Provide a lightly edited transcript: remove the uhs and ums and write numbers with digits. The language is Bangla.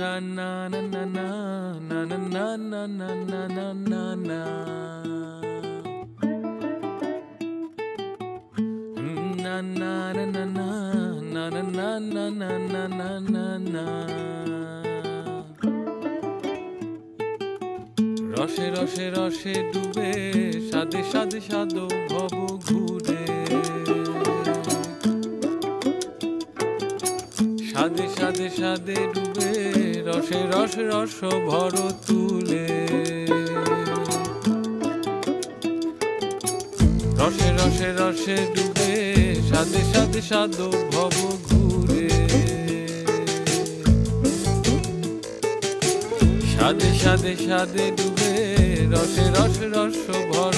na na na na na na na na na na na na na. Na na na na na na na na na na na na na. রসে রসে রসে ডুবে সাদে সাদে সাদো ভব ঘুরে সাদে সাদে সাদে ডুবে রসে রসে রস ভর তুলে রসে রসে রসে ডুবে সাদে সাদে সাদো ভব ঘুরে সাদে সাদে সাদে ডুবে রসে রসে রস ভর